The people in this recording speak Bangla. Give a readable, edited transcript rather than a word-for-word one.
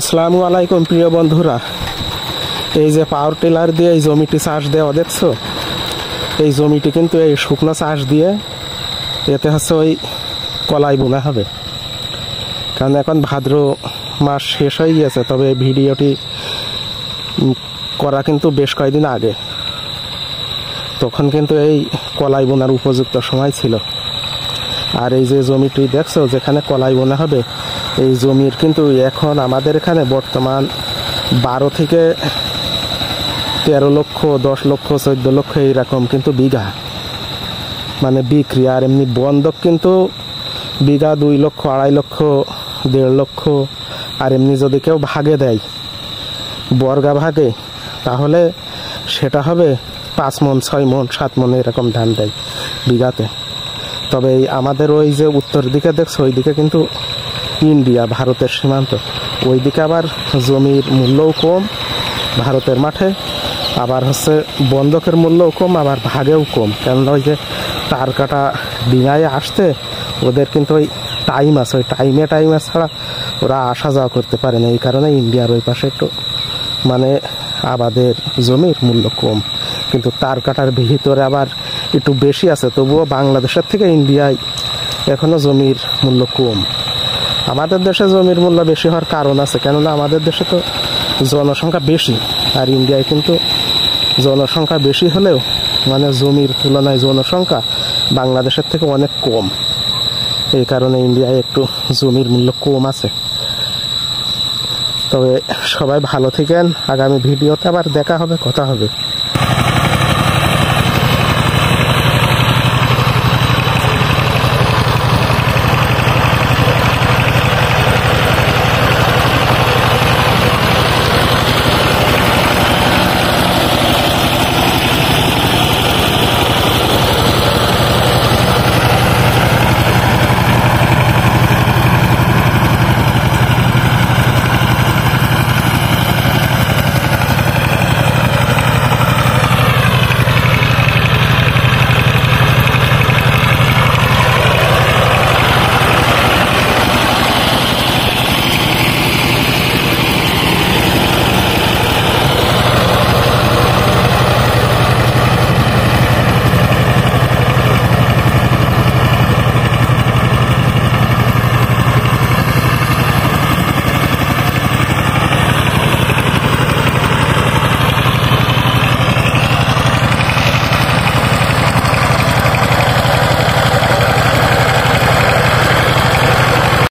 আসসালামু আলাইকুম প্রিয় বন্ধুরা, এই যে পাওয়ার টিলার দিয়ে এই জমিটি চাষ দেওয়া দেখছো, এই জমিটি কিন্তু এই শুকনো চাষ দিয়ে এতে হচ্ছে ওই কলাই বোনা হবে। কারণ এখন ভাদ্র মাস শেষ হয়ে গিয়েছে, তবে এই ভিডিওটি করা কিন্তু বেশ কয়েকদিন আগে, তখন কিন্তু এই কলাই বোনার উপযুক্ত সময় ছিল। আর এই যে জমিটি দেখছো যেখানে কলাই বোনা হবে, এই জমির কিন্তু এখন আমাদের এখানে বর্তমান 12 থেকে 13 লক্ষ, 10 লক্ষ, 14 লক্ষ এইরকম কিন্তু বিঘা মানে বিক্রি। আর এমনি বন্ধক কিন্তু বিঘা 2 লক্ষ, 2.5 লক্ষ, 1.5 লক্ষ। আর এমনি যদি কেউ ভাগে দেয়, বর্গা ভাগে, তাহলে সেটা হবে 5 মণ, 6 মণ, 7 মণ এরকম ধান দেয় বিঘাতে। তবে এই আমাদের ওই যে উত্তর দিকে দেখছো, ওই দিকে কিন্তু ইন্ডিয়া, ভারতের সীমান্ত, ওইদিকে আবার জমির মূল্যও কম ভারতের মাঠে, আবার হচ্ছে বন্ধকের মূল্যও কম, আবার ভাগেও কম। কেননা ওই যে তার কাটা ডিঙায় আসতে ওদের কিন্তু ওই টাইম আছে, ওই টাইমে ছাড়া ওরা আসা যাওয়া করতে পারে না। এই কারণে ইন্ডিয়ার ওই পাশে একটু মানে আবাদের জমির মূল্য কম, কিন্তু তার কাটার ভিতরে আবার একটু বেশি আছে। তবুও বাংলাদেশের থেকে ইন্ডিয়ায় এখনো জমির মূল্য কম। আমাদের দেশে জমির মূল্য বেশি হওয়ার কারণ আছে, কেননা আমাদের দেশে তো জনসংখ্যা বেশি, আর ইন্ডিয়ায় কিন্তু জনসংখ্যা বেশি হলেও মানে জমির তুলনায় জনসংখ্যা বাংলাদেশের থেকে অনেক কম। এই কারণে ইন্ডিয়ায় একটু জমির মূল্য কম আছে। তবে সবাই ভালো থাকেন, আগামী ভিডিওতে আবার দেখা হবে, কথা হবে।